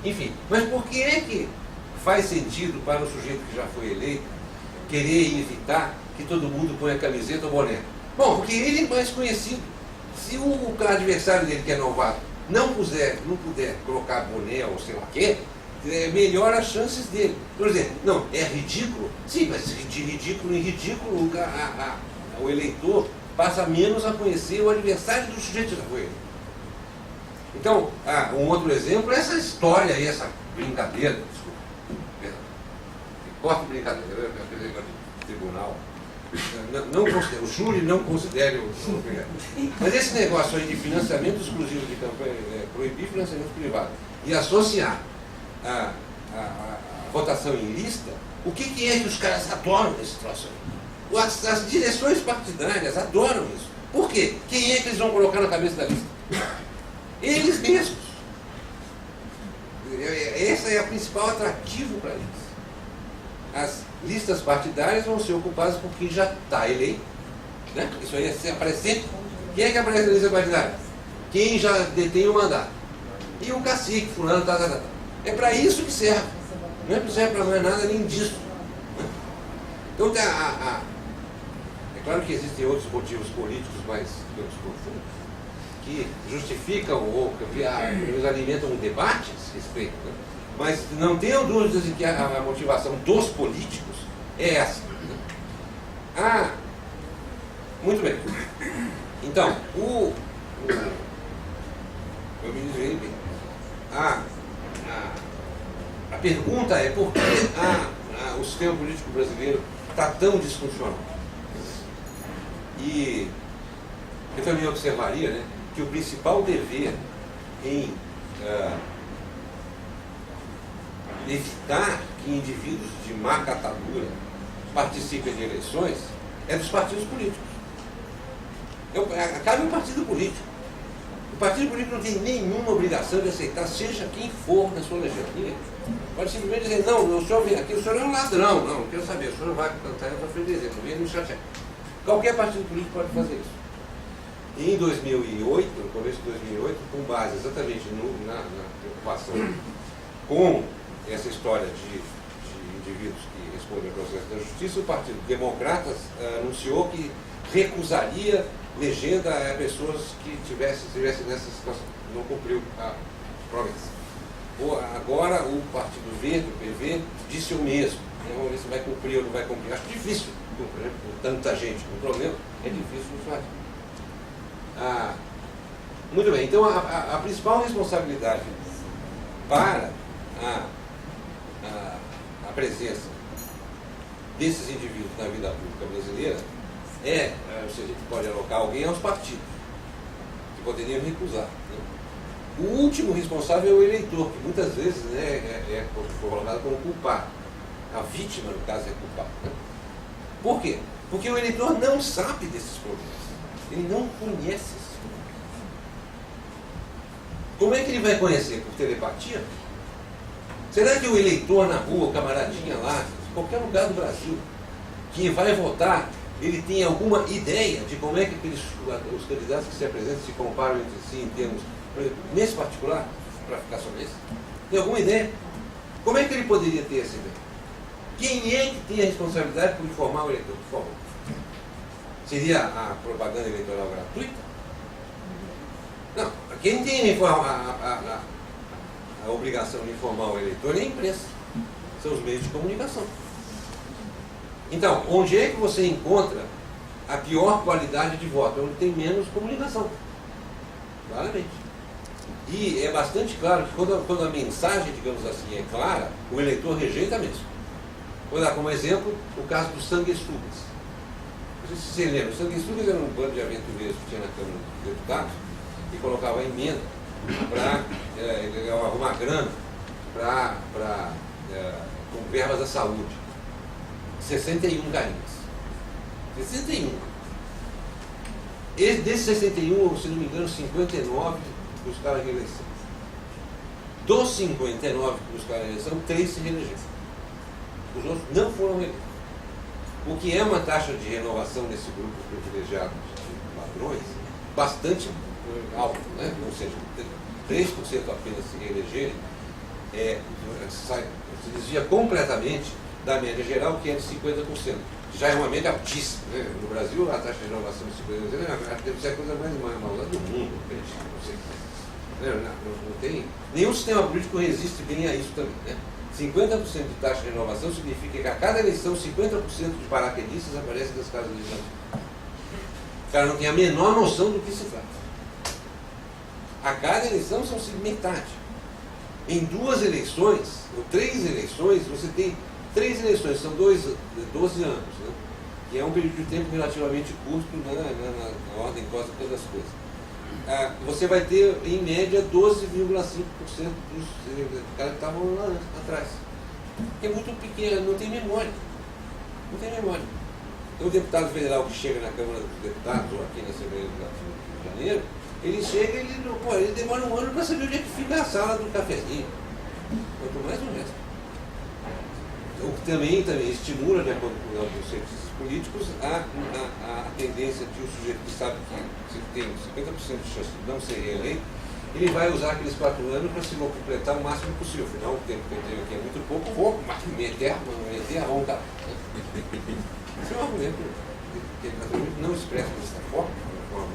Enfim, mas por que é que faz sentido para o sujeito que já foi eleito querer evitar que todo mundo ponha camiseta ou boné? Bom, porque ele é mais conhecido. Se o adversário dele, que é novato, não puder colocar boné ou sei lá o quê, melhora as chances dele. Por exemplo, não, é ridículo? Sim, mas de ridículo em ridículo, o eleitor passa menos a conhecer o adversário do sujeito que já foi eleito. Então, um outro exemplo é essa história aí, essa brincadeira, desculpa, corta brincadeira, tribunal. O júri não considere o mas esse negócio aí de financiamento exclusivo de campanha, proibir financiamento privado e associar a votação em lista, o que é que os caras adoram nesse troço aí? As direções partidárias adoram isso. Por quê? Quem é que eles vão colocar na cabeça da lista? Eles mesmos. Esse é o principal atrativo para eles. As listas partidárias vão ser ocupadas por quem já está eleito. Né? Isso aí aparece sempre. Quem é que aparece na lista partidária? Quem já detém o mandato. E o cacique, fulano, tá. É para isso que serve. Não é para mais nada além disso. Então, é claro que existem outros motivos políticos mais profundos que justificam ou que eles alimentam um debate a esse respeito. Né? Mas não tenham dúvidas de que a motivação dos políticos é essa. Né? Muito bem. Então, eu me desviei bem. A pergunta é por que o sistema político brasileiro está tão disfuncional? E eu também observaria, né, que o principal dever em evitar que indivíduos de má catadura participem de eleições é dos partidos políticos. Cabe um partido político. O partido político não tem nenhuma obrigação de aceitar, seja quem for na sua legislatura. Pode simplesmente dizer, não, o senhor vem aqui, o senhor é um ladrão, não quero saber, o senhor não vai cantar na frente de exemplo, não vem me chatear. Qualquer partido político pode fazer isso. E em 2008, no começo de 2008, com base exatamente na preocupação com essa história de indivíduos que respondem ao processo da justiça, o Partido Democratas anunciou que recusaria legenda a pessoas que estivessem nessa situação. Não cumpriu a promessa. Agora o Partido Verde, o PV, disse o mesmo. Vamos ver se vai cumprir ou não vai cumprir. Acho difícil cumprir, né? Com tanta gente com problema, é difícil não fazer. Muito bem, então a principal responsabilidade para a presença desses indivíduos na vida pública brasileira se a gente pode alocar alguém aos partidos, que poderiam recusar. Né? O último responsável é o eleitor, que muitas vezes, né, é colocado como culpado. A vítima, no caso, é culpada. Né? Por quê? Porque o eleitor não sabe desses problemas. Ele não conhece esses problemas. Como é que ele vai conhecer? Por telepatia? Será que o eleitor na rua, o camaradinha lá, em qualquer lugar do Brasil, que vai votar, ele tem alguma ideia de como é que os candidatos que se apresentam se comparam entre si em termos, por exemplo, nesse particular, para ficar sobre isso? Tem alguma ideia? Como é que ele poderia ter essa ideia? Quem é que tem a responsabilidade por informar o eleitor? Por favor. Seria a propaganda eleitoral gratuita? Não. Quem tem a obrigação de informar o eleitor é a imprensa. São os meios de comunicação. Então, onde é que você encontra a pior qualidade de voto? Onde tem menos comunicação. Claramente. E é bastante claro que quando a mensagem, digamos assim, é clara, o eleitor rejeita mesmo. Vou dar como exemplo o caso dos sanguessugas. Não sei se você lembra, os sanguessugas eram um bando de aventureiros que tinha na Câmara dos Deputados e colocava emenda para arrumar grana com verbas da saúde. 61 galinhas. 61. Desses 61, se não me engano, 59 buscaram a reeleição. Dos 59 que buscaram a reeleição, 3 se reelegeram. Os outros não foram reeleitos. O que é uma taxa de renovação nesse grupo privilegiado de ladrões bastante alta, né? Ou seja, 3% apenas se reelegerem se desvia completamente da média geral, que é de 50%. Já é uma média altíssima. Né? No Brasil, a taxa de renovação de 50% deve ser a coisa mais malvada do mundo. Não tem, nenhum sistema político resiste bem a isso também. Né? 50% de taxa de renovação significa que a cada eleição 50% de paraquedistas aparecem das casas legislativas. O cara não tem a menor noção do que se trata. A cada eleição são metade. Em 2 eleições, ou 3 eleições, você tem 3 eleições, são 12 anos, né? Que é um período de tempo relativamente curto, né? na ordem cósmica das coisas. Você vai ter, em média, 12,5% dos caras que estavam lá atrás. Que é muito pequeno, não tem memória. Não tem memória. Então, o deputado federal que chega na Câmara dos Deputados, ou aqui na Assembleia Legislativa do Rio de Janeiro, ele chega e ele demora um ano para saber onde é que fica a sala do cafezinho. Quanto mais o resto. O que também estimula, de acordo com os cientistas políticos, a tendência de um sujeito que sabe que se tem 50% de chance de não ser reeleito, ele vai usar aqueles 4 anos para se completar o máximo possível. Afinal, o tempo que eu tenho aqui é muito pouco, mas meter a onda. Esse é um argumento que naturalmente não expressa dessa forma, de uma forma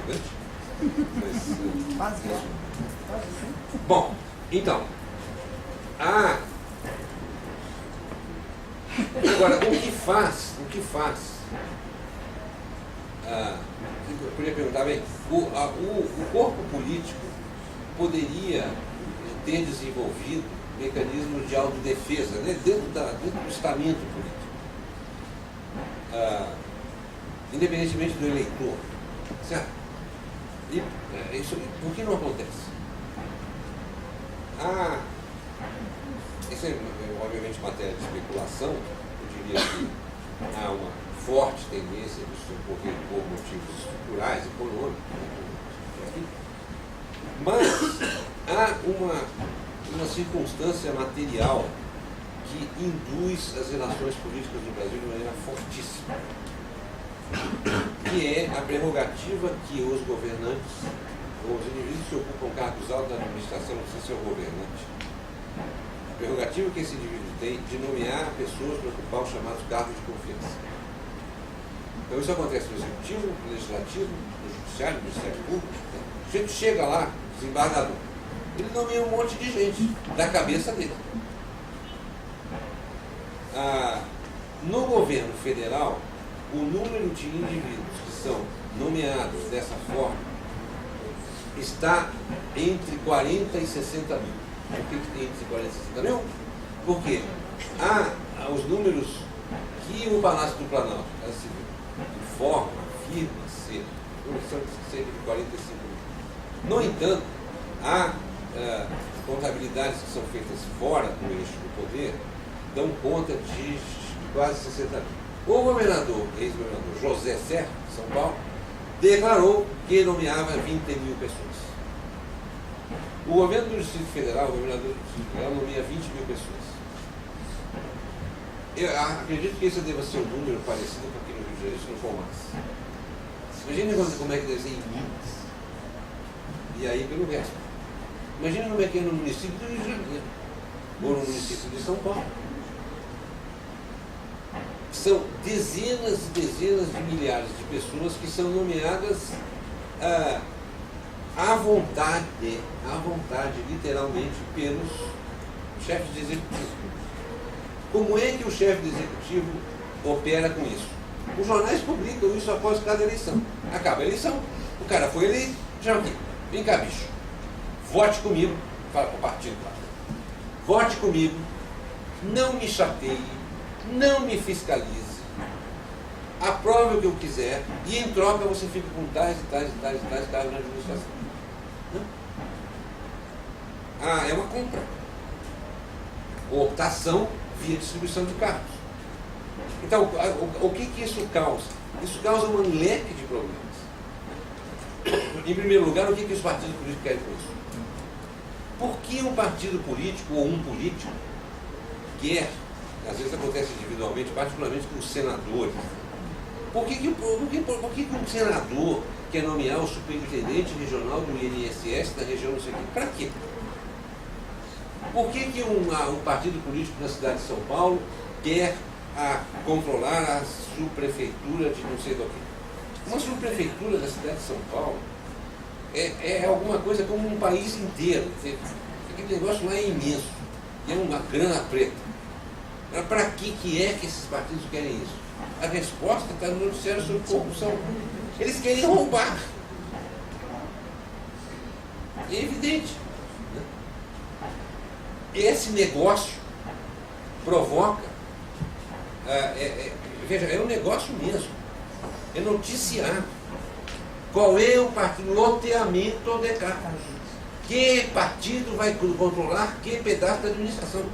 importante. Bom, então, agora, o que faz, eu podia perguntar bem, o corpo político poderia ter desenvolvido mecanismos de autodefesa, né, dentro do estamento político, independentemente do eleitor, certo? E isso, por que não acontece? Isso é obviamente matéria de especulação. Eu diria que há uma forte tendência disso ocorrer por motivos estruturais, econômicos, mas há uma circunstância material que induz as relações políticas no Brasil de maneira fortíssima, que é a prerrogativa que os governantes, ou os indivíduos que ocupam cargos altos na administração, não precisa ser o governante, a prerrogativa que esse indivíduo tem de nomear pessoas para ocupar os chamados cargos de confiança. Então isso acontece no Executivo, no Legislativo, no Judiciário, no Ministério Público. O sujeito chega lá, desembargador, ele nomeia um monte de gente da cabeça dele. No governo federal, o número de indivíduos que são nomeados dessa forma está entre 40 e 60 mil. Por que tem entre 40 e 60 mil? Porque há os números que o Palácio do Planalto informa, afirma ser, são cerca de 45 mil. No entanto, há contabilidades que são feitas fora do eixo do poder, dão conta de quase 60 mil. O governador, ex-governador José Serra, de São Paulo, declarou que nomeava 20 mil pessoas. O governo do Distrito Federal, o governador do Distrito Federal, nomeia 20 mil pessoas. Eu acredito que esse deva ser um número parecido com aqui no Rio de Janeiro, se não for mais. Imagina como é que deve ser em Minas. E aí pelo resto. Imagina como é que é no município do Rio de Janeiro, ou no município de São Paulo. São dezenas e dezenas de milhares de pessoas que são nomeadas à vontade, literalmente, pelos chefes de executivo. Como é que o chefe de executivo opera com isso? Os jornais publicam isso após cada eleição. Acaba a eleição, o cara foi eleito, já aqui, vem cá, bicho, vote comigo, fala para o partido, vote comigo, não me chateie, não me fiscalize, aprove o que eu quiser e em troca você fica com tais e tais cargos na administração. É uma compra. Optação via distribuição de cargos. Então, o que isso causa? Isso causa um leque de problemas. Em primeiro lugar, o que os partidos políticos querem com isso? Por que um partido político ou um político quer, às vezes acontece individualmente, particularmente com os senadores, por que um senador quer nomear o superintendente regional do INSS da região não sei o quê? Para quê? Por que um partido político na cidade de São Paulo quer controlar a subprefeitura de não sei do que? Uma subprefeitura da cidade de São Paulo é alguma coisa como um país inteiro. Aquele negócio lá é imenso, é uma grana preta. Para que é que esses partidos querem isso? A resposta está no noticiário sobre corrupção. Eles querem roubar. É evidente. Né? Esse negócio provoca, veja, é um negócio mesmo. É noticiado. Qual é o partido? Loteamento de cargos. Que partido vai controlar que pedaço da administração?